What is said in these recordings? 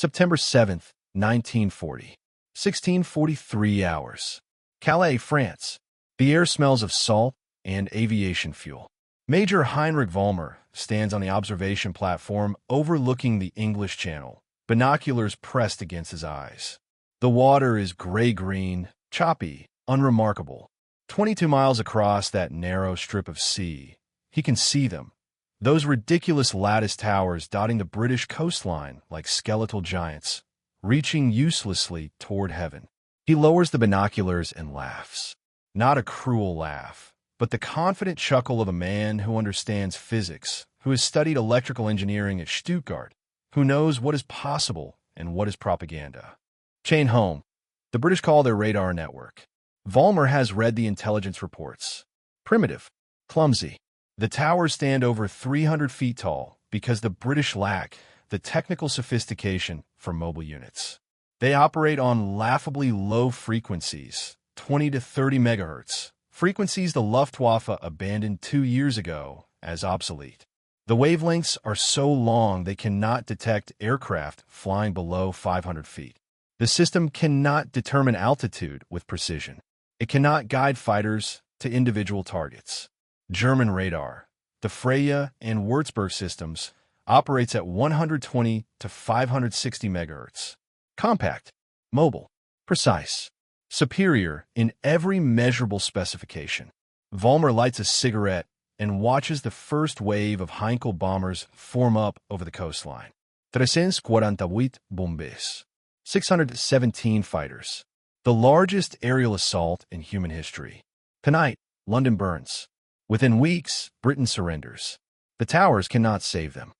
September 7th, 1940. 16:43 hours. Calais, France. The air smells of salt and aviation fuel. Major Heinrich Vollmer stands on the observation platform overlooking the English Channel, binoculars pressed against his eyes. The water is gray-green, choppy, unremarkable. 22 miles across that narrow strip of sea, he can see them. Those ridiculous lattice towers dotting the British coastline like skeletal giants, reaching uselessly toward heaven. He lowers the binoculars and laughs. Not a cruel laugh, but the confident chuckle of a man who understands physics, who has studied electrical engineering at Stuttgart, who knows what is possible and what is propaganda. Chain home. The British call their radar network. Vollmer has read the intelligence reports. Primitive. Clumsy. The towers stand over 300 feet tall because the British lack the technical sophistication for mobile units. They operate on laughably low frequencies, 20 to 30 megahertz, frequencies the Luftwaffe abandoned 2 years ago as obsolete. The wavelengths are so long they cannot detect aircraft flying below 500 feet. The system cannot determine altitude with precision. It cannot guide fighters to individual targets. German radar, the Freya and Würzburg systems, operates at 120 to 560 megahertz. Compact, mobile, precise, superior in every measurable specification. Vollmer lights a cigarette and watches the first wave of Heinkel bombers form up over the coastline. 348 bombes. 617 fighters. The largest aerial assault in human history. Tonight, London burns. Within weeks, Britain surrenders. The towers cannot save them.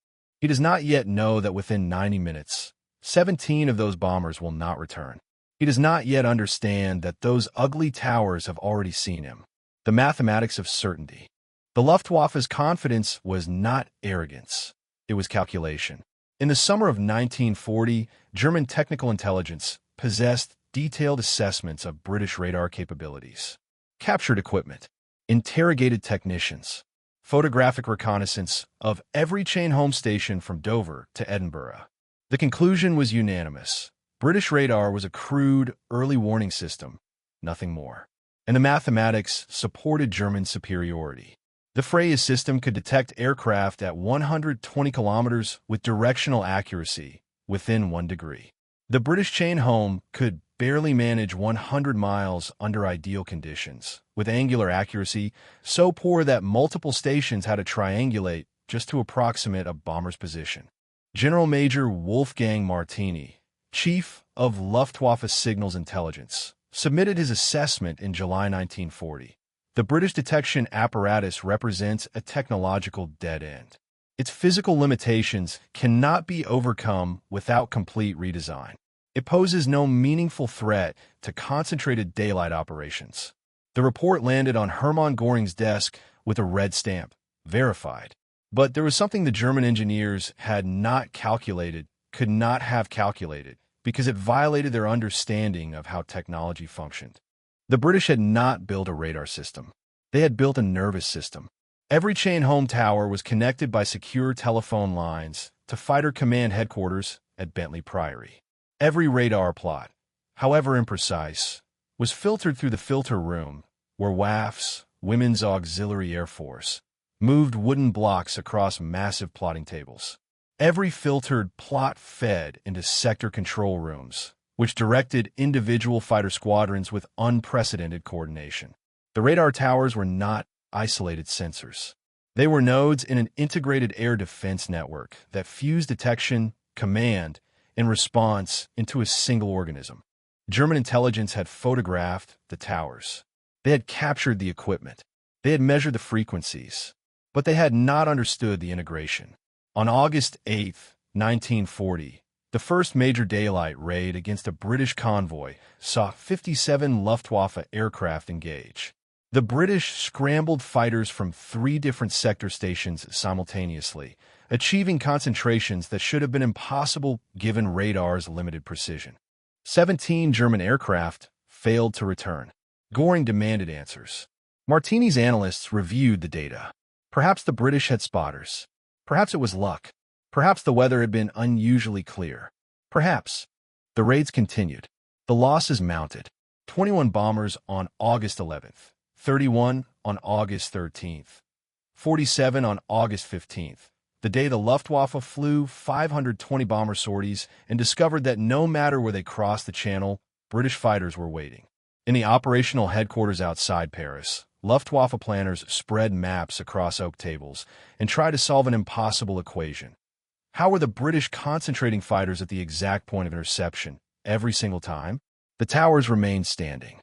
He does not yet know that within 90 minutes, 17 of those bombers will not return. He does not yet understand that those ugly towers have already seen him. The mathematics of certainty. The Luftwaffe's confidence was not arrogance. It was calculation. In the summer of 1940, German technical intelligence possessed detailed assessments of British radar capabilities. Captured equipment. Interrogated technicians. Photographic reconnaissance of every chain home station from Dover to Edinburgh. The conclusion was unanimous. British radar was a crude, early warning system, nothing more. And the mathematics supported German superiority. The Freya system could detect aircraft at 120 kilometers with directional accuracy within 1 degree. The British chain home could barely manage 100 miles under ideal conditions, with angular accuracy so poor that multiple stations had to triangulate just to approximate a bomber's position. General Major Wolfgang Martini, chief of Luftwaffe Signals Intelligence, submitted his assessment in July 1940. The British detection apparatus represents a technological dead end. Its physical limitations cannot be overcome without complete redesign. It poses no meaningful threat to concentrated daylight operations. The report landed on Hermann Göring's desk with a red stamp, verified. But there was something the German engineers had not calculated, could not have calculated, because it violated their understanding of how technology functioned. The British had not built a radar system. They had built a nervous system. Every chain home tower was connected by secure telephone lines to fighter command headquarters at Bentley Priory. Every radar plot, however imprecise, was filtered through the filter room, where WAFs, Women's Auxiliary Air Force, moved wooden blocks across massive plotting tables. Every filtered plot fed into sector control rooms, which directed individual fighter squadrons with unprecedented coordination. The radar towers were not isolated sensors. They were nodes in an integrated air defense network that fused detection, command, and response into a single organism. German intelligence had photographed the towers. They had captured the equipment. They had measured the frequencies. But they had not understood the integration. On August 8, 1940, the first major daylight raid against a British convoy saw 57 Luftwaffe aircraft engage. The British scrambled fighters from 3 different sector stations simultaneously, achieving concentrations that should have been impossible given radar's limited precision. 17 German aircraft failed to return. Göring demanded answers. Martini's analysts reviewed the data. Perhaps the British had spotters. Perhaps it was luck. Perhaps the weather had been unusually clear. Perhaps. The raids continued. The losses mounted. 21 bombers on August 11th, 31 on August 13th, 47 on August 15th, the day the Luftwaffe flew 520 bomber sorties and discovered that no matter where they crossed the channel, British fighters were waiting. In the operational headquarters outside Paris, Luftwaffe planners spread maps across oak tables and tried to solve an impossible equation. How were the British concentrating fighters at the exact point of interception every single time? The towers remained standing.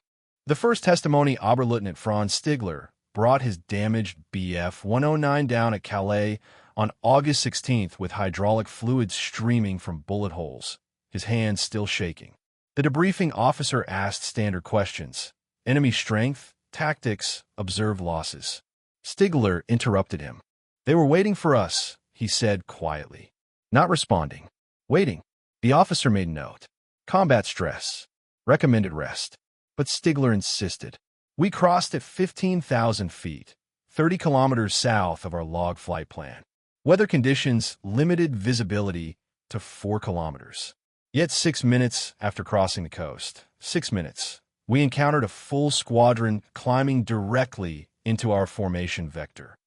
The first testimony, Oberleutnant Franz Stigler, brought his damaged Bf 109 down at Calais on August 16th with hydraulic fluid streaming from bullet holes, his hands still shaking. The debriefing officer asked standard questions: enemy strength, tactics, observed losses. Stigler interrupted him. "They were waiting for us," he said quietly. Not responding. Waiting. The officer made note. Combat stress. Recommended rest. But Stigler insisted. "We crossed at 15,000 feet, 30 kilometers south of our log flight plan. Weather conditions limited visibility to 4 kilometers. Yet 6 minutes after crossing the coast, 6 minutes, we encountered a full squadron climbing directly into our formation vector.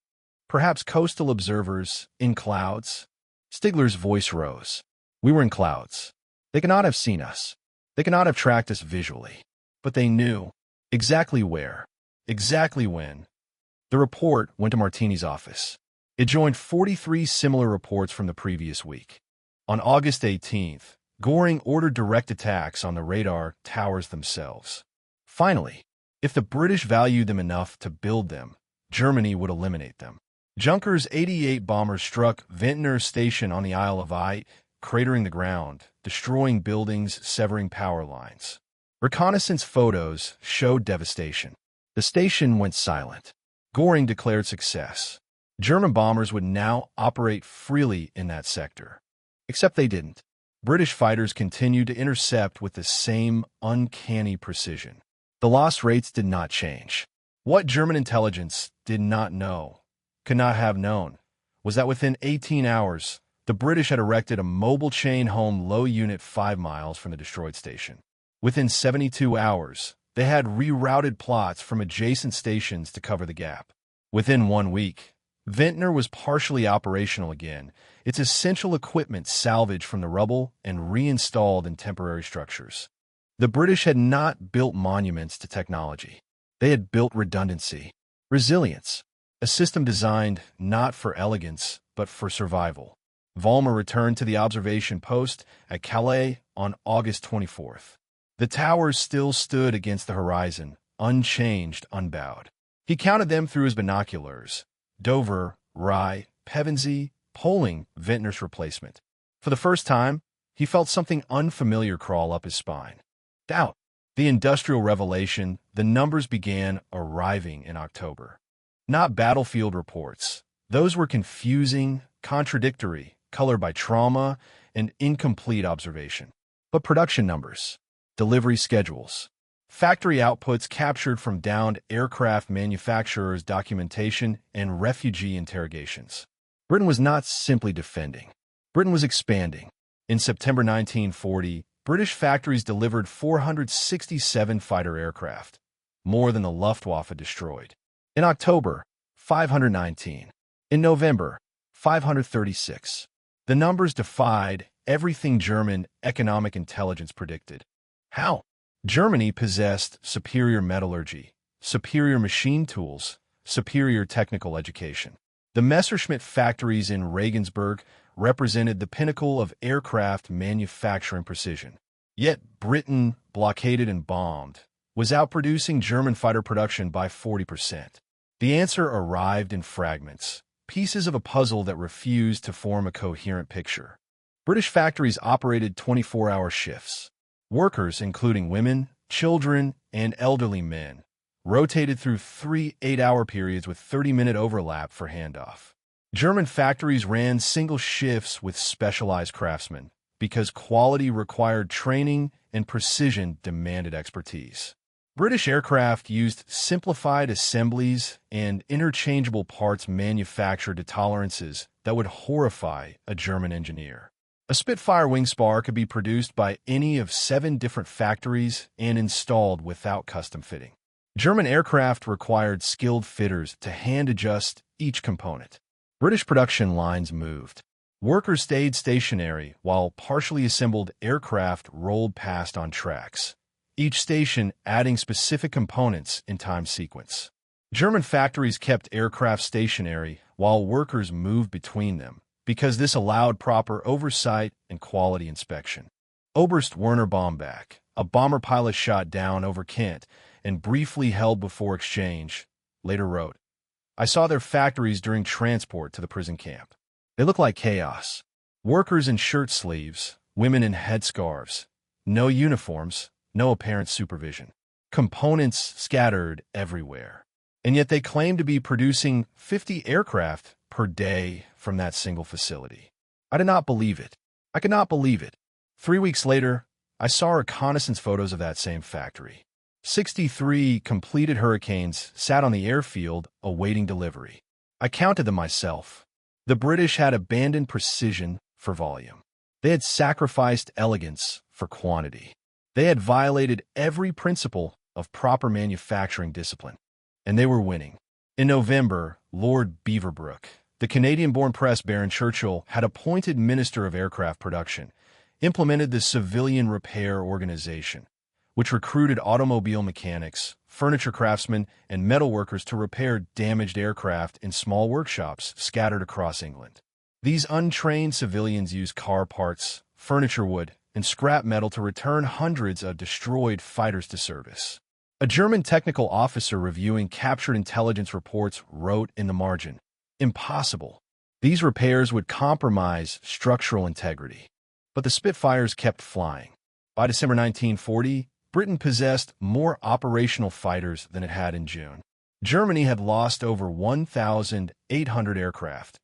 Perhaps coastal observers in clouds?" Stigler's voice rose. "We were in clouds. They cannot have seen us. They cannot have tracked us visually. But they knew exactly where, exactly when." The report went to Martini's office. It joined 43 similar reports from the previous week. On August 18th, Göring ordered direct attacks on the radar towers themselves. Finally, if the British valued them enough to build them, Germany would eliminate them. Junkers 88 bombers struck Ventnor Station on the Isle of Wight, cratering the ground, destroying buildings, severing power lines. Reconnaissance photos showed devastation. The station went silent. Göring declared success. German bombers would now operate freely in that sector. Except they didn't. British fighters continued to intercept with the same uncanny precision. The loss rates did not change. What German intelligence did not know, could not have known, was that within 18 hours, the British had erected a mobile chain home low unit 5 miles from the destroyed station. Within 72 hours, they had rerouted plots from adjacent stations to cover the gap. Within 1 week, Ventnor was partially operational again, its essential equipment salvaged from the rubble and reinstalled in temporary structures. The British had not built monuments to technology. They had built redundancy, resilience, a system designed not for elegance, but for survival. Vollmer returned to the observation post at Calais on August 24th. The towers still stood against the horizon, unchanged, unbowed. He counted them through his binoculars: Dover, Rye, Pevensey, Poling, Ventnor's replacement. For the first time, he felt something unfamiliar crawl up his spine. Doubt. The industrial revelation, the numbers began arriving in October. Not battlefield reports. Those were confusing, contradictory, colored by trauma and incomplete observation. But production numbers, delivery schedules, factory outputs captured from downed aircraft manufacturers' documentation and refugee interrogations. Britain was not simply defending. Britain was expanding. In September 1940, British factories delivered 467 fighter aircraft, more than the Luftwaffe destroyed. In October, 519. In November, 536. The numbers defied everything German economic intelligence predicted. How? Germany possessed superior metallurgy, superior machine tools, superior technical education. The Messerschmitt factories in Regensburg represented the pinnacle of aircraft manufacturing precision. Yet Britain, blockaded and bombed, was outproducing German fighter production by 40%. The answer arrived in fragments, pieces of a puzzle that refused to form a coherent picture. British factories operated 24-hour shifts. Workers, including women, children, and elderly men, rotated through 3 8-hour periods with 30-minute overlap for handoff. German factories ran single shifts with specialized craftsmen because quality required training and precision demanded expertise. British aircraft used simplified assemblies and interchangeable parts manufactured to tolerances that would horrify a German engineer. A Spitfire wing spar could be produced by any of 7 different factories and installed without custom fitting. German aircraft required skilled fitters to hand-adjust each component. British production lines moved. Workers stayed stationary while partially assembled aircraft rolled past on tracks, each station adding specific components in time sequence. German factories kept aircraft stationary while workers moved between them, because this allowed proper oversight and quality inspection. Oberst Werner Baumbach, a bomber pilot shot down over Kent and briefly held before exchange, later wrote, "I saw their factories during transport to the prison camp. They look like chaos. Workers in shirt sleeves, women in headscarves, no uniforms, no apparent supervision. Components scattered everywhere. And yet they claim to be producing 50 aircraft per day from that single facility. I did not believe it. I could not believe it. 3 weeks later, I saw reconnaissance photos of that same factory. 63 completed Hurricanes sat on the airfield awaiting delivery. I counted them myself. The British had abandoned precision for volume. They had sacrificed elegance for quantity. They had violated every principle of proper manufacturing discipline. And they were winning. In November, Lord Beaverbrook, the Canadian-born press Baron Churchill, had appointed Minister of Aircraft Production, implemented the Civilian Repair Organization, which recruited automobile mechanics, furniture craftsmen, and metal workers to repair damaged aircraft in small workshops scattered across England. These untrained civilians used car parts, furniture wood, and scrap metal to return hundreds of destroyed fighters to service. A German technical officer reviewing captured intelligence reports wrote in the margin, "Impossible. These repairs would compromise structural integrity." But the Spitfires kept flying. By December 1940, Britain possessed more operational fighters than it had in June. Germany had lost over 1,800 aircraft,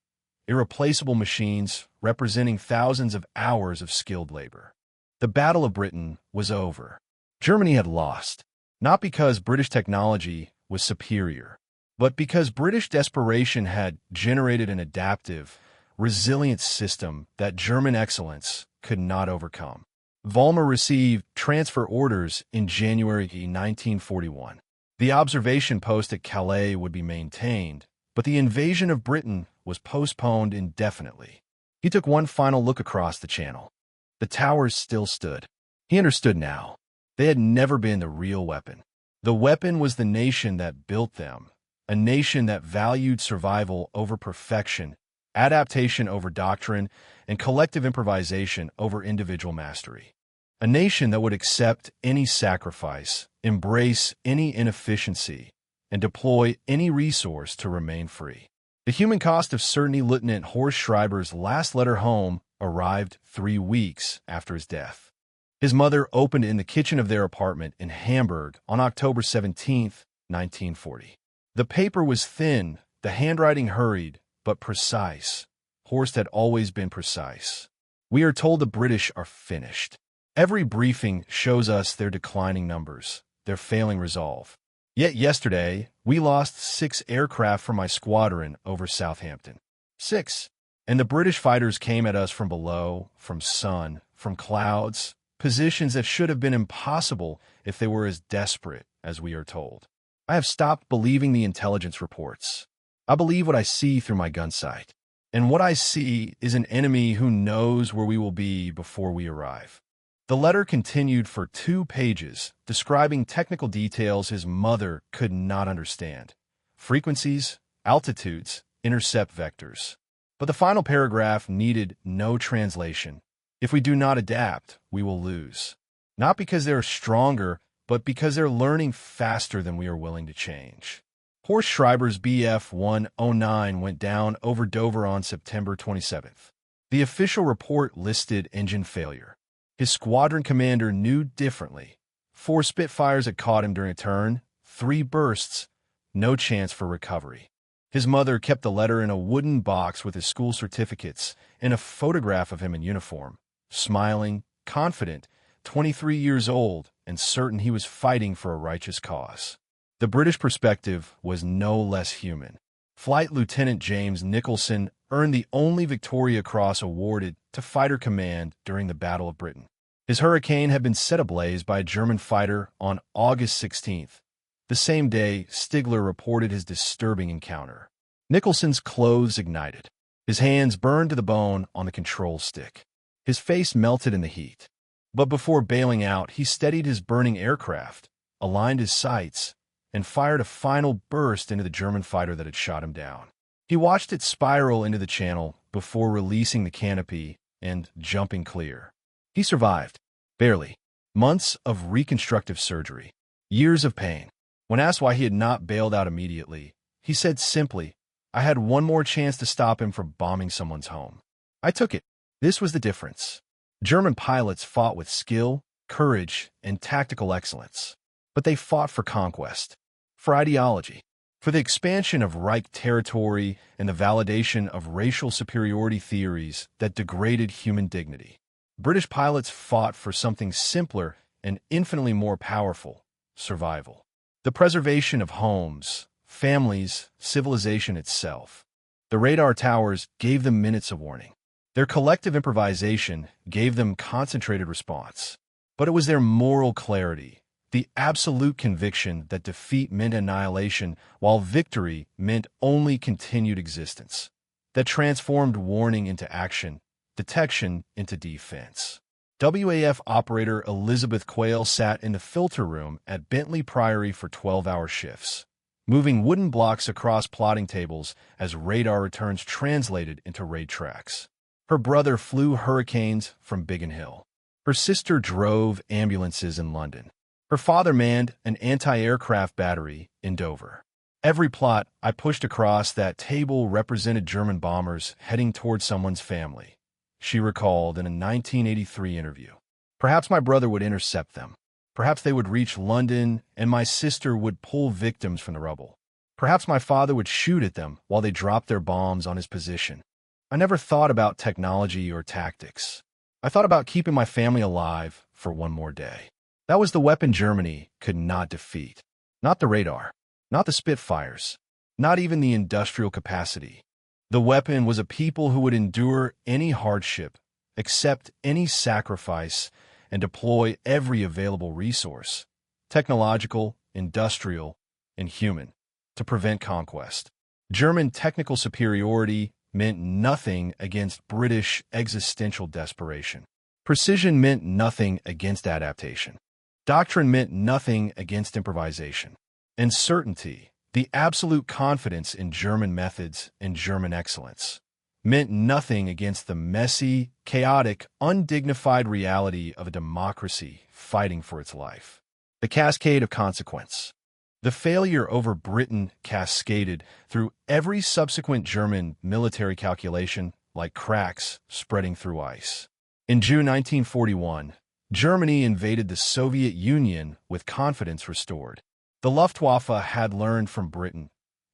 irreplaceable machines representing thousands of hours of skilled labor. The Battle of Britain was over. Germany had lost, not because British technology was superior, but because British desperation had generated an adaptive, resilient system that German excellence could not overcome. Vollmer received transfer orders in January 1941. The observation post at Calais would be maintained, but the invasion of Britain was postponed indefinitely. He took one final look across the channel. The towers still stood. He understood now. They had never been the real weapon. The weapon was the nation that built them, a nation that valued survival over perfection, adaptation over doctrine, and collective improvisation over individual mastery. A nation that would accept any sacrifice, embrace any inefficiency, and deploy any resource to remain free. The human cost of certainty. Lieutenant Horst Schreiber's last letter home arrived 3 weeks after his death. His mother opened in the kitchen of their apartment in Hamburg on October 17, 1940. The paper was thin, the handwriting hurried, but precise. Horst had always been precise. "We are told the British are finished. Every briefing shows us their declining numbers, their failing resolve. Yet yesterday, we lost 6 aircraft from my squadron over Southampton. 6. And the British fighters came at us from below, from sun, from clouds, positions that should have been impossible if they were as desperate as we are told. I have stopped believing the intelligence reports. I believe what I see through my gun sight. And what I see is an enemy who knows where we will be before we arrive." The letter continued for 2 pages, describing technical details his mother could not understand. Frequencies, altitudes, intercept vectors. But the final paragraph needed no translation. "If we do not adapt, we will lose. Not because they are stronger, but because they're learning faster than we are willing to change." Horst Schreiber's Bf 109 went down over Dover on September 27th. The official report listed engine failure. His squadron commander knew differently. 4 Spitfires had caught him during a turn, 3 bursts, no chance for recovery. His mother kept the letter in a wooden box with his school certificates and a photograph of him in uniform, smiling, confident, 23 years old, and certain he was fighting for a righteous cause. The British perspective was no less human. Flight Lieutenant James Nicholson earned the only Victoria Cross awarded to Fighter Command during the Battle of Britain. His Hurricane had been set ablaze by a German fighter on August 16th, the same day Stigler reported his disturbing encounter. Nicholson's clothes ignited. His hands burned to the bone on the control stick. His face melted in the heat. But before bailing out, he steadied his burning aircraft, aligned his sights, and fired a final burst into the German fighter that had shot him down. He watched it spiral into the channel before releasing the canopy and jumping clear. He survived. Barely. Months of reconstructive surgery. Years of pain. When asked why he had not bailed out immediately, he said simply, "I had one more chance to stop him from bombing someone's home. I took it." This was the difference. German pilots fought with skill, courage, and tactical excellence. But they fought for conquest, for ideology, for the expansion of Reich territory and the validation of racial superiority theories that degraded human dignity. British pilots fought for something simpler and infinitely more powerful: survival. The preservation of homes, families, civilization itself. The radar towers gave them minutes of warning. Their collective improvisation gave them concentrated response. But it was their moral clarity, the absolute conviction that defeat meant annihilation while victory meant only continued existence, that transformed warning into action, detection into defense. WAF operator Elizabeth Quayle sat in the filter room at Bentley Priory for 12-hour shifts, moving wooden blocks across plotting tables as radar returns translated into raid tracks. Her brother flew Hurricanes from Biggin Hill. Her sister drove ambulances in London. Her father manned an anti-aircraft battery in Dover. Every plot I pushed across that table represented German bombers heading toward someone's family, she recalled in a 1983 interview. Perhaps my brother would intercept them. Perhaps they would reach London and my sister would pull victims from the rubble. Perhaps my father would shoot at them while they dropped their bombs on his position. I never thought about technology or tactics. I thought about keeping my family alive for one more day. That was the weapon Germany could not defeat. Not the radar, not the Spitfires, not even the industrial capacity. The weapon was a people who would endure any hardship, accept any sacrifice, and deploy every available resource, technological, industrial, and human, to prevent conquest. German technical superiority meant nothing against British existential desperation. Precision meant nothing against adaptation. Doctrine meant nothing against improvisation. And certainty, the absolute confidence in German methods and German excellence, meant nothing against the messy, chaotic, undignified reality of a democracy fighting for its life. The cascade of consequence. The failure over Britain cascaded through every subsequent German military calculation like cracks spreading through ice. In June 1941, Germany invaded the Soviet Union with confidence restored. The Luftwaffe had learned from Britain,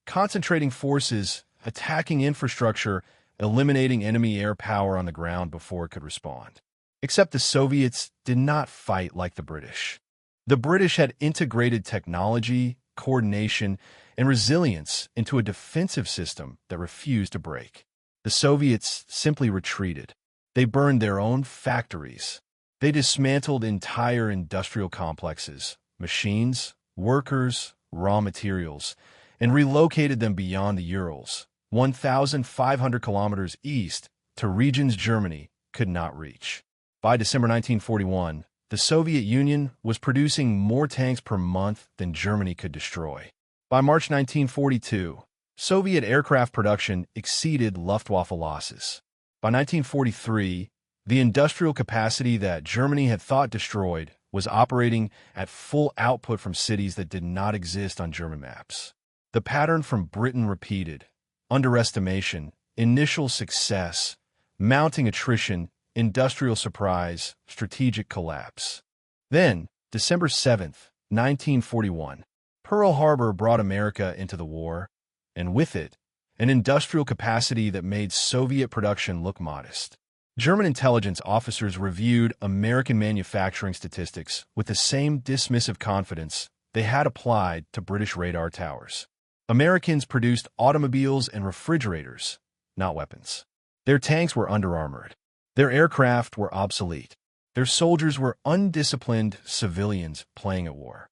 concentrating forces, attacking infrastructure, eliminating enemy air power on the ground before it could respond. Except the Soviets did not fight like the British. The British had integrated technology, coordination, and resilience into a defensive system that refused to break. The Soviets simply retreated. They burned their own factories. They dismantled entire industrial complexes, machines, workers, raw materials, and relocated them beyond the Urals, 1,500 kilometers east, to regions Germany could not reach. By December 1941, the Soviet Union was producing more tanks per month than Germany could destroy. By March 1942, Soviet aircraft production exceeded Luftwaffe losses. By 1943, the industrial capacity that Germany had thought destroyed was operating at full output from cities that did not exist on German maps. The pattern from Britain repeated: underestimation, initial success, mounting attrition, industrial surprise, strategic collapse. Then, December 7th, 1941, Pearl Harbor brought America into the war, and with it, an industrial capacity that made Soviet production look modest. German intelligence officers reviewed American manufacturing statistics with the same dismissive confidence they had applied to British radar towers. Americans produced automobiles and refrigerators, not weapons. Their tanks were under-armored. Their aircraft were obsolete. Their soldiers were undisciplined civilians playing at war.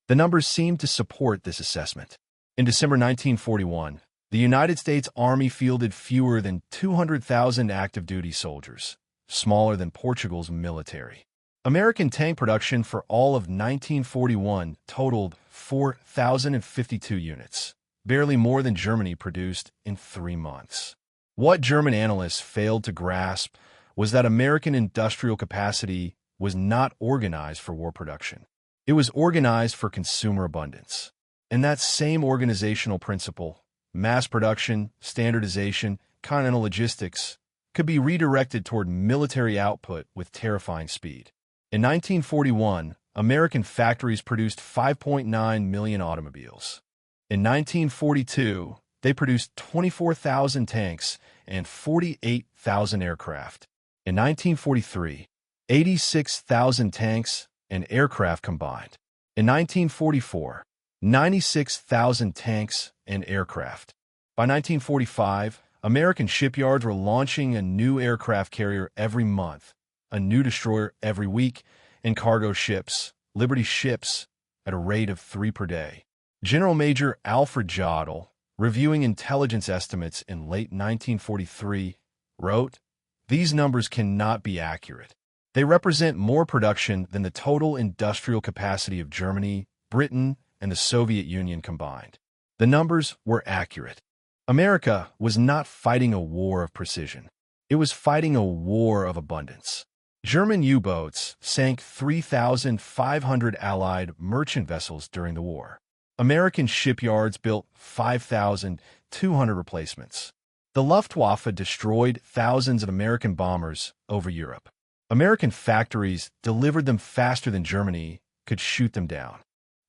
The numbers seemed to support this assessment. In December 1941, the United States Army fielded fewer than 200,000 active-duty soldiers, smaller than Portugal's military. American tank production for all of 1941 totaled 4,052 units, barely more than Germany produced in 3 months. What German analysts failed to grasp was that American industrial capacity was not organized for war production. It was organized for consumer abundance. And that same organizational principle, mass production, standardization, continental logistics, could be redirected toward military output with terrifying speed. In 1941, American factories produced 5.9 million automobiles. In 1942, they produced 24,000 tanks and 48,000 aircraft. In 1943, 86,000 tanks and aircraft combined. In 1944, 96,000 tanks and aircraft. By 1945, American shipyards were launching a new aircraft carrier every month, a new destroyer every week, and cargo ships, Liberty ships, at a rate of 3 per day. General Major Alfred Jodl, reviewing intelligence estimates in late 1943, wrote, "These numbers cannot be accurate. They represent more production than the total industrial capacity of Germany, Britain, and the Soviet Union combined." The numbers were accurate. America was not fighting a war of precision. It was fighting a war of abundance. German U-boats sank 3,500 Allied merchant vessels during the war. American shipyards built 5,200 replacements. The Luftwaffe destroyed thousands of American bombers over Europe. American factories delivered them faster than Germany could shoot them down.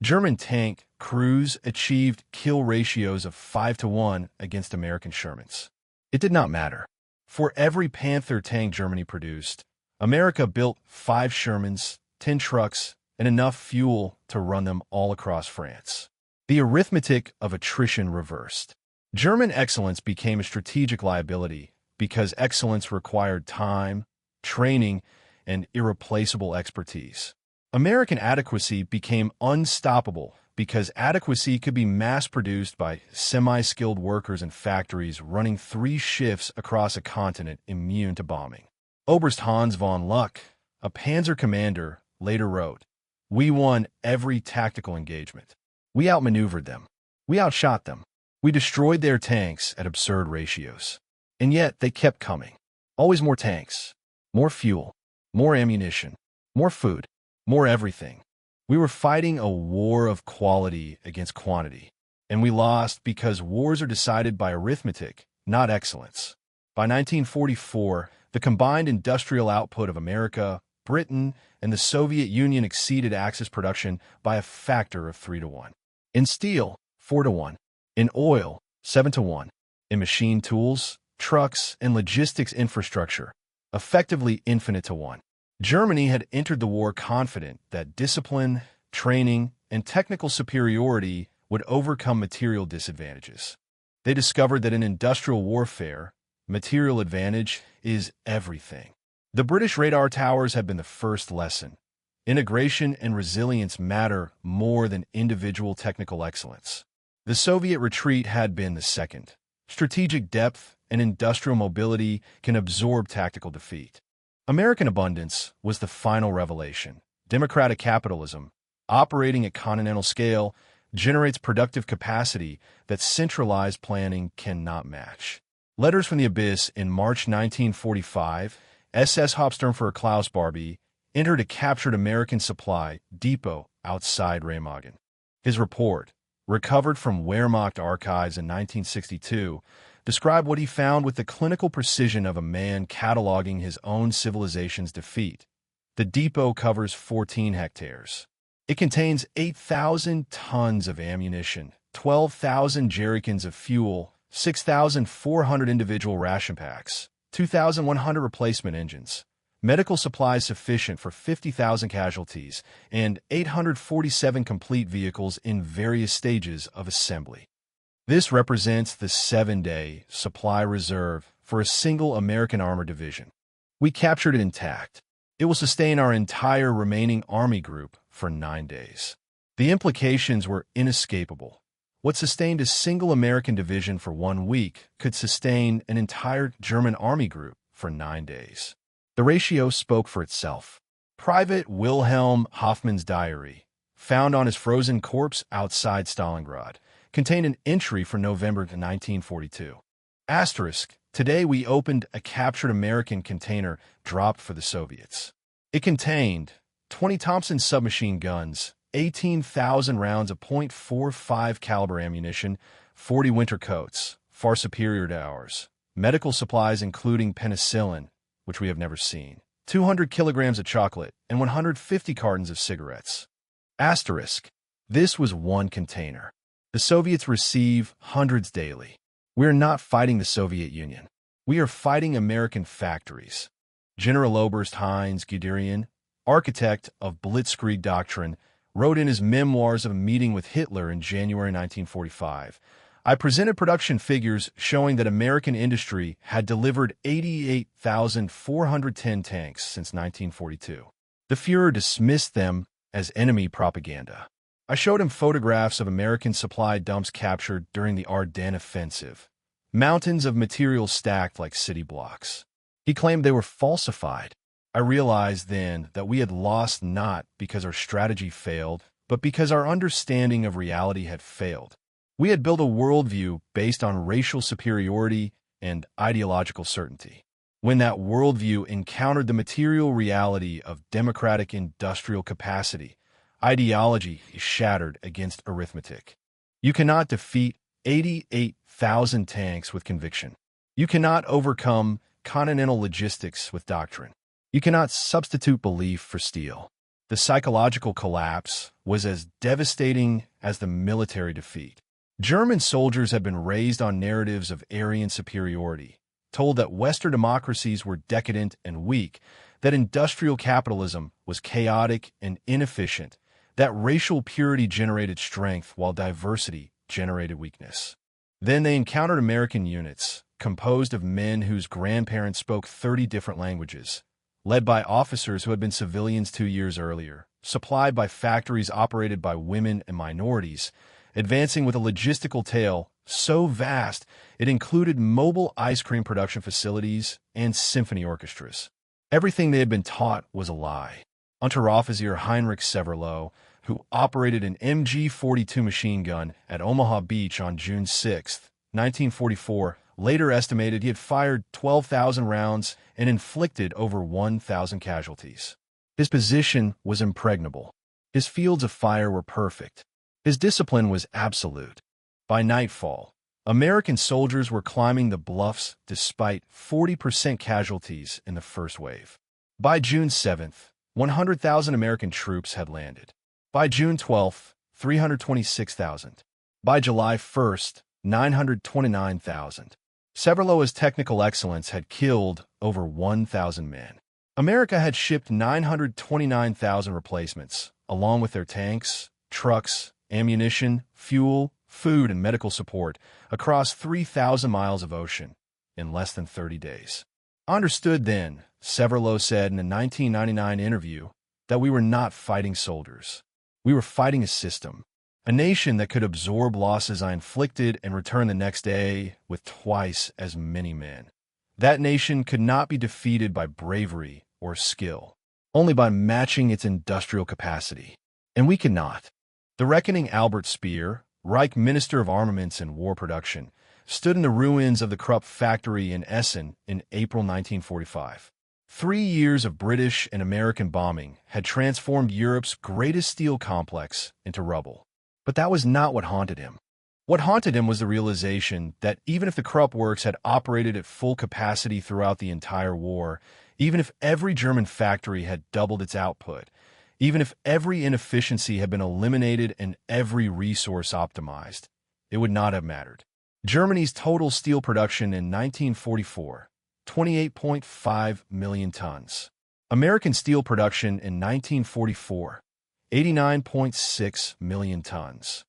German tank crews achieved kill ratios of 5-to-1 against American Shermans. It did not matter. For every Panther tank Germany produced, America built 5 Shermans, 10 trucks, and enough fuel to run them all across France. The arithmetic of attrition reversed. German excellence became a strategic liability because excellence required time, training, and irreplaceable expertise. American adequacy became unstoppable because adequacy could be mass-produced by semi-skilled workers in factories running 3 shifts across a continent immune to bombing. Oberst Hans von Luck, a panzer commander, later wrote, "We won every tactical engagement. We outmaneuvered them. We outshot them. We destroyed their tanks at absurd ratios. And yet they kept coming. Always more tanks, more fuel, more ammunition, more food, more everything. We were fighting a war of quality against quantity. And we lost because wars are decided by arithmetic, not excellence." By 1944, the combined industrial output of America, Britain, and the Soviet Union exceeded Axis production by a factor of 3-to-1. In steel, 4-to-1. In oil, 7-to-1. In machine tools, trucks, and logistics infrastructure, effectively infinite to 1. Germany had entered the war confident that discipline, training, and technical superiority would overcome material disadvantages. They discovered that in industrial warfare, material advantage is everything. The British radar towers had been the first lesson. Integration and resilience matter more than individual technical excellence. The Soviet retreat had been the second. Strategic depth and industrial mobility can absorb tactical defeat. American abundance was the final revelation. Democratic capitalism, operating at continental scale, generates productive capacity that centralized planning cannot match. Letters from the Abyss in March 1945, SS Hauptsturmführer Klaus Barbie entered a captured American supply depot outside Remagen. His report, recovered from Wehrmacht archives in 1962, described what he found with the clinical precision of a man cataloging his own civilization's defeat. The depot covers 14 hectares. It contains 8,000 tons of ammunition, 12,000 jerrycans of fuel, 6,400 individual ration packs, 2,100 replacement engines, medical supplies sufficient for 50,000 casualties, and 847 complete vehicles in various stages of assembly. This represents the 7-day supply reserve for a single American armored division. We captured it intact. It will sustain our entire remaining Army group for 9 days. The implications were inescapable. What sustained a single American division for 1 week could sustain an entire German Army group for 9 days. The ratio spoke for itself. Private Wilhelm Hoffmann's diary, found on his frozen corpse outside Stalingrad, contained an entry for November 1942. Asterisk, today we opened a captured American container dropped for the Soviets. It contained 20 Thompson submachine guns, 18,000 rounds of .45 caliber ammunition, 40 winter coats, far superior to ours, medical supplies including penicillin, which we have never seen, 200 kilograms of chocolate, and 150 cartons of cigarettes. Asterisk, this was one container. The Soviets receive hundreds daily. We are not fighting the Soviet Union. We are fighting American factories. General Oberst Heinz Guderian, architect of Blitzkrieg doctrine, wrote in his memoirs of a meeting with Hitler in January 1945, I presented production figures showing that American industry had delivered 88,410 tanks since 1942. The Fuhrer dismissed them as enemy propaganda. I showed him photographs of American supply dumps captured during the Ardennes offensive, mountains of material stacked like city blocks. He claimed they were falsified. I realized then that we had lost not because our strategy failed, but because our understanding of reality had failed. We had built a worldview based on racial superiority and ideological certainty. When that worldview encountered the material reality of democratic industrial capacity, ideology is shattered against arithmetic. You cannot defeat 88,000 tanks with conviction. You cannot overcome continental logistics with doctrine. You cannot substitute belief for steel. The psychological collapse was as devastating as the military defeat. German soldiers had been raised on narratives of Aryan superiority, told that Western democracies were decadent and weak, that industrial capitalism was chaotic and inefficient, that racial purity generated strength while diversity generated weakness. Then they encountered American units, composed of men whose grandparents spoke 30 different languages, led by officers who had been civilians 2 years earlier, supplied by factories operated by women and minorities, advancing with a logistical tale so vast it included mobile ice cream production facilities and symphony orchestras. Everything they had been taught was a lie. Unteroffizier Heinrich Severloh, who operated an MG-42 machine gun at Omaha Beach on June 6, 1944, later estimated he had fired 12,000 rounds and inflicted over 1,000 casualties. His position was impregnable. His fields of fire were perfect. His discipline was absolute. By nightfall, American soldiers were climbing the bluffs despite 40% casualties in the first wave. By June 7th, 100,000 American troops had landed. By June 12th, 326,000. By July 1st, 929,000. Severloh's technical excellence had killed over 1,000 men. America had shipped 929,000 replacements, along with their tanks, trucks, ammunition, fuel, food, and medical support, across 3,000 miles of ocean in less than 30 days. I understood then, Severloh said in a 1999 interview, that we were not fighting soldiers. We were fighting a system, a nation that could absorb losses I inflicted and return the next day with twice as many men. That nation could not be defeated by bravery or skill, only by matching its industrial capacity. And we cannot. The reckoning Albert Speer, Reich Minister of Armaments and War Production, stood in the ruins of the Krupp factory in Essen in April 1945. 3 years of British and American bombing had transformed Europe's greatest steel complex into rubble. But that was not what haunted him. What haunted him was the realization that even if the Krupp works had operated at full capacity throughout the entire war, even if every German factory had doubled its output, even if every inefficiency had been eliminated and every resource optimized, it would not have mattered. Germany's total steel production in 1944, 28.5 million tons. American steel production in 1944, 89.6 million tons.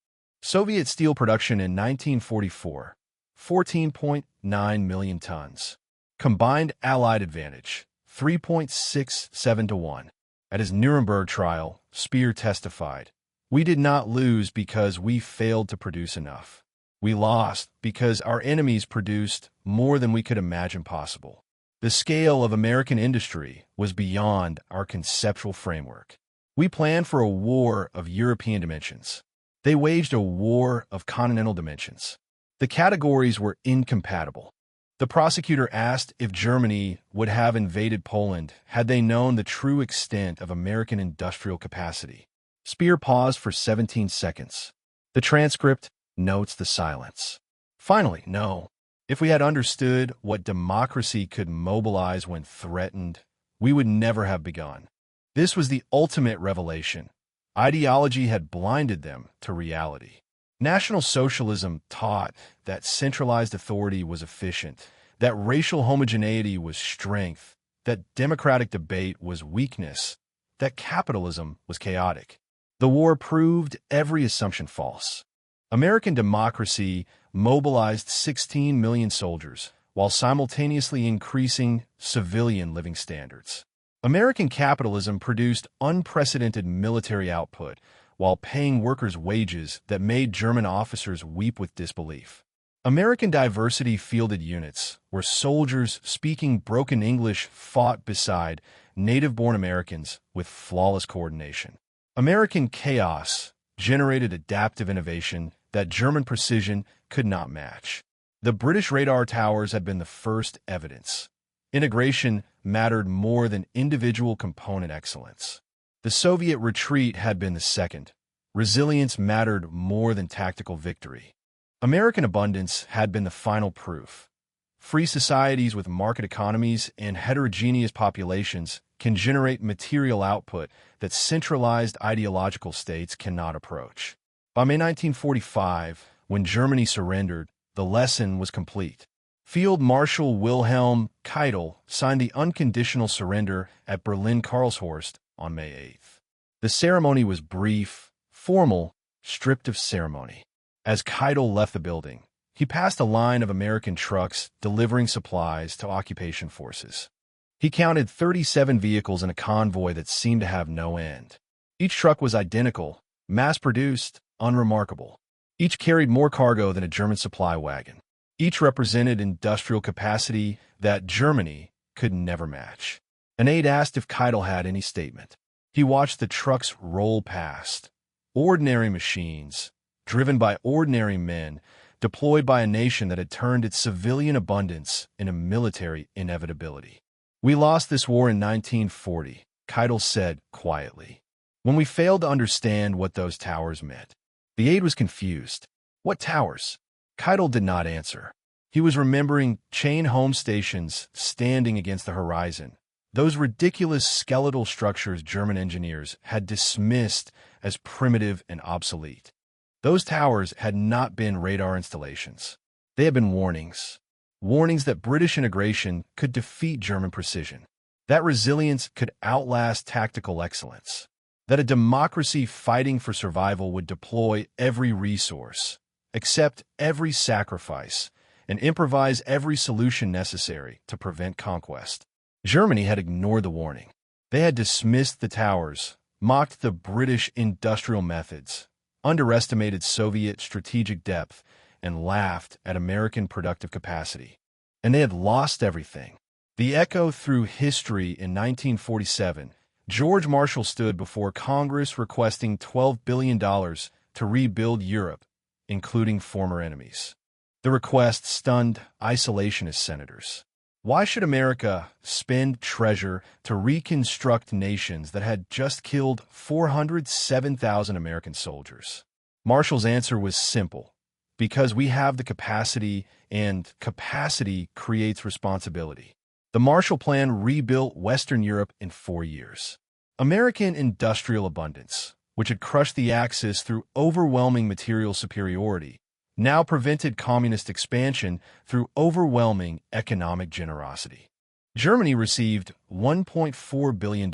Soviet steel production in 1944, 14.9 million tons. Combined Allied advantage, 3.67 to 1. At his Nuremberg trial, Speer testified, "We did not lose because we failed to produce enough. We lost because our enemies produced more than we could imagine possible. The scale of American industry was beyond our conceptual framework. We planned for a war of European dimensions. They waged a war of continental dimensions. The categories were incompatible." The prosecutor asked if Germany would have invaded Poland had they known the true extent of American industrial capacity. Speer paused for 17 seconds. The transcript notes the silence. Finally, no. If we had understood what democracy could mobilize when threatened, we would never have begun. This was the ultimate revelation. Ideology had blinded them to reality. National Socialism taught that centralized authority was efficient, that racial homogeneity was strength, that democratic debate was weakness, that capitalism was chaotic. The war proved every assumption false. American democracy mobilized 16 million soldiers while simultaneously increasing civilian living standards. American capitalism produced unprecedented military output while paying workers wages that made German officers weep with disbelief. American diversity fielded units, where soldiers speaking broken English fought beside native-born Americans with flawless coordination. American chaos generated adaptive innovation that German precision could not match. The British radar towers had been the first evidence. Integration mattered more than individual component excellence. The Soviet retreat had been the second. Resilience mattered more than tactical victory. American abundance had been the final proof. Free societies with market economies and heterogeneous populations can generate material output that centralized ideological states cannot approach. By May 1945, when Germany surrendered, the lesson was complete. Field Marshal Wilhelm Keitel signed the unconditional surrender at Berlin-Karlshorst on May 8th. The ceremony was brief, formal, stripped of ceremony. As Keitel left the building, he passed a line of American trucks delivering supplies to occupation forces. He counted 37 vehicles in a convoy that seemed to have no end. Each truck was identical, mass-produced, unremarkable. Each carried more cargo than a German supply wagon. Each represented industrial capacity that Germany could never match. An aide asked if Keitel had any statement. He watched the trucks roll past. Ordinary machines, driven by ordinary men, deployed by a nation that had turned its civilian abundance into military inevitability. "We lost this war in 1940, Keitel said quietly, "when we failed to understand what those towers meant." The aide was confused. "What towers?" Keitel did not answer. He was remembering chain home stations standing against the horizon, those ridiculous skeletal structures German engineers had dismissed as primitive and obsolete. Those towers had not been radar installations. They had been warnings. Warnings that British integration could defeat German precision, that resilience could outlast tactical excellence, that a democracy fighting for survival would deploy every resource, accept every sacrifice, and improvise every solution necessary to prevent conquest. Germany had ignored the warning. They had dismissed the towers, mocked the British industrial methods, underestimated Soviet strategic depth, and laughed at American productive capacity. And they had lost everything. The echo through history in 1947, George Marshall stood before Congress requesting $12 billion to rebuild Europe, including former enemies. The request stunned isolationist senators. Why should America spend treasure to reconstruct nations that had just killed 407,000 American soldiers? Marshall's answer was simple: because we have the capacity, and capacity creates responsibility. The Marshall Plan rebuilt Western Europe in 4 years. American industrial abundance, which had crushed the Axis through overwhelming material superiority, now prevented communist expansion through overwhelming economic generosity. Germany received $1.4 billion,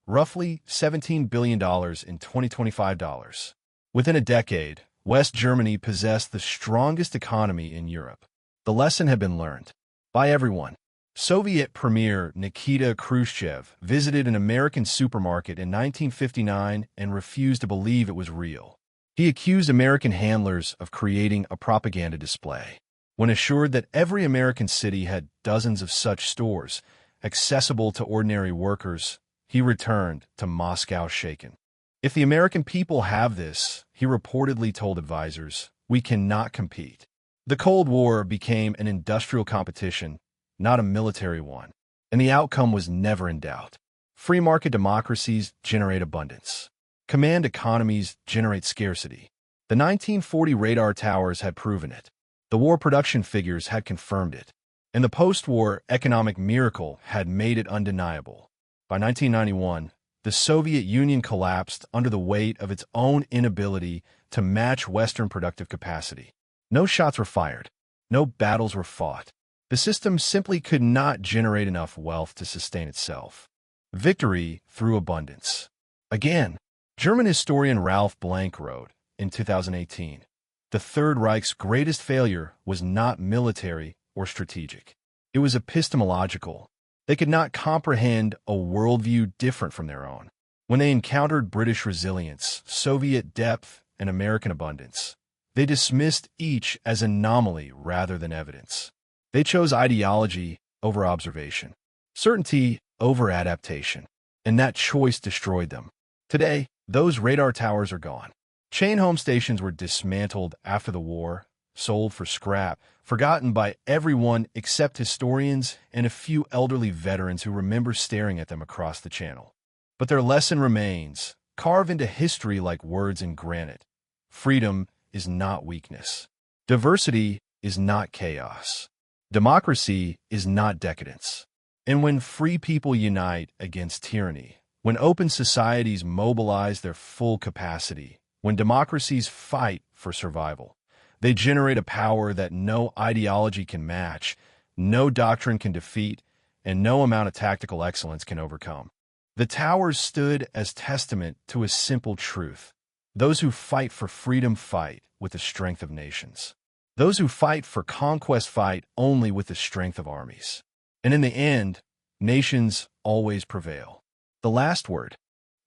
roughly $17 billion in 2025 dollars. Within a decade, West Germany possessed the strongest economy in Europe. The lesson had been learned by everyone. Soviet Premier Nikita Khrushchev visited an American supermarket in 1959 and refused to believe it was real. He accused American handlers of creating a propaganda display. When assured that every American city had dozens of such stores, accessible to ordinary workers, he returned to Moscow shaken. If the American people have this, he reportedly told advisors, we cannot compete. The Cold War became an industrial competition, not a military one, and the outcome was never in doubt. Free market democracies generate abundance. Command economies generate scarcity. The 1940 radar towers had proven it. The war production figures had confirmed it. And the post-war economic miracle had made it undeniable. By 1991, the Soviet Union collapsed under the weight of its own inability to match Western productive capacity. No shots were fired. No battles were fought. The system simply could not generate enough wealth to sustain itself. Victory through abundance. Again, German historian Ralph Blank wrote in 2018, the Third Reich's greatest failure was not military or strategic. It was epistemological. They could not comprehend a worldview different from their own. When they encountered British resilience, Soviet depth, and American abundance, they dismissed each as anomaly rather than evidence. They chose ideology over observation, certainty over adaptation, and that choice destroyed them. Today, those radar towers are gone. Chain home stations were dismantled after the war, sold for scrap, forgotten by everyone except historians and a few elderly veterans who remember staring at them across the channel. But their lesson remains, carved into history like words in granite. Freedom is not weakness. Diversity is not chaos. Democracy is not decadence. And when free people unite against tyranny, when open societies mobilize their full capacity, when democracies fight for survival, they generate a power that no ideology can match, no doctrine can defeat, and no amount of tactical excellence can overcome. The towers stood as testament to a simple truth. Those who fight for freedom fight with the strength of nations. Those who fight for conquest fight only with the strength of armies. And in the end, nations always prevail. The last word.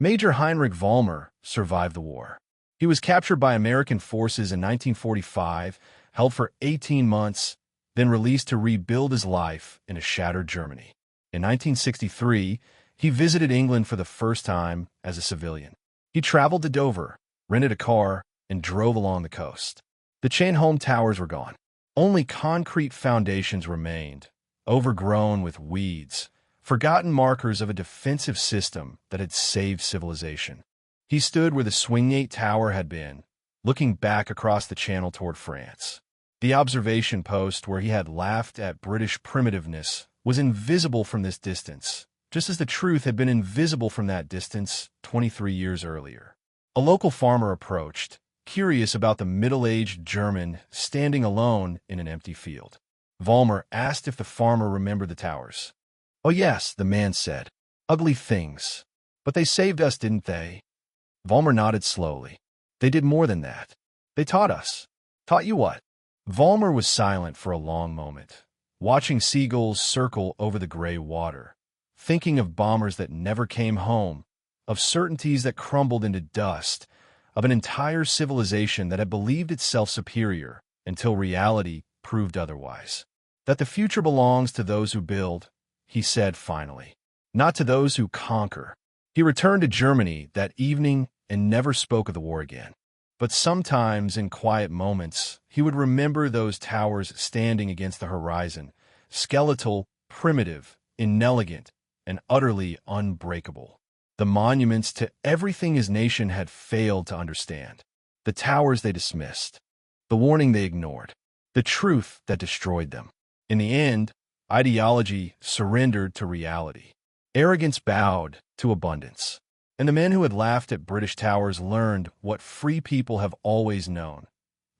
Major Heinrich Vollmer survived the war. He was captured by American forces in 1945, held for 18 months, then released to rebuild his life in a shattered Germany. In 1963, he visited England for the first time as a civilian. He traveled to Dover, rented a car, and drove along the coast. The chain home towers were gone. Only concrete foundations remained, overgrown with weeds, forgotten markers of a defensive system that had saved civilization. He stood where the Swinggate Tower had been, looking back across the channel toward France. The observation post where he had laughed at British primitiveness was invisible from this distance, just as the truth had been invisible from that distance 23 years earlier. A local farmer approached, curious about the middle-aged German standing alone in an empty field. Vollmer asked if the farmer remembered the towers. "Oh yes," the man said. "Ugly things. But they saved us, didn't they?" Vollmer nodded slowly. "They did more than that. They taught us." "Taught you what?" Vollmer was silent for a long moment, watching seagulls circle over the gray water, thinking of bombers that never came home, of certainties that crumbled into dust, of an entire civilization that had believed itself superior until reality proved otherwise. "That the future belongs to those who build," he said finally, "not to those who conquer." He returned to Germany that evening and never spoke of the war again. But sometimes, in quiet moments, he would remember those towers standing against the horizon, skeletal, primitive, inelegant, and utterly unbreakable. The monuments to everything his nation had failed to understand. The towers they dismissed. The warning they ignored. The truth that destroyed them. In the end, ideology surrendered to reality. Arrogance bowed to abundance. And the men who had laughed at British towers learned what free people have always known,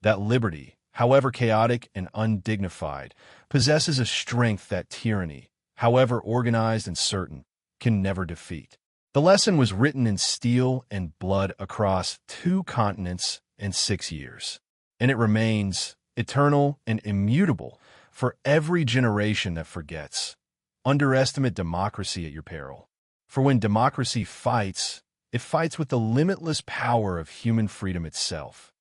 that liberty, however chaotic and undignified, possesses a strength that tyranny, however organized and certain, can never defeat. The lesson was written in steel and blood across 2 continents 106 years. And it remains eternal and immutable for every generation that forgets. Underestimate democracy at your peril. For when democracy fights, it fights with the limitless power of human freedom itself.